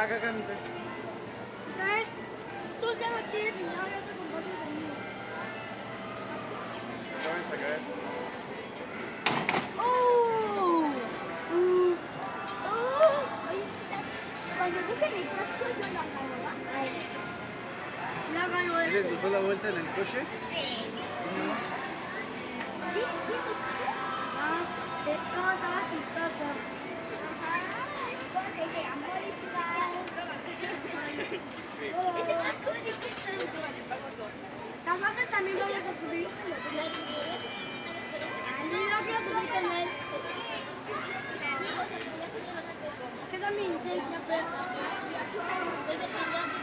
Acá, camisa. ¿Sabes? Tú ya no tienes dinero, ya te comparto conmigo. Acaban de sacar. Oye, cuando dejen el casco yo lo agarro, ¿va? Lo agarro de... ¿Les gustó la vuelta en el coche? Sí. ¿Sí? ¿Sí? Ah, de toda chistosa. Ese casco siempre está en capaz que también lo vayas a subir. A mí no quiero subir con él. Que también licencia, pero... Ya lo estoy pagando.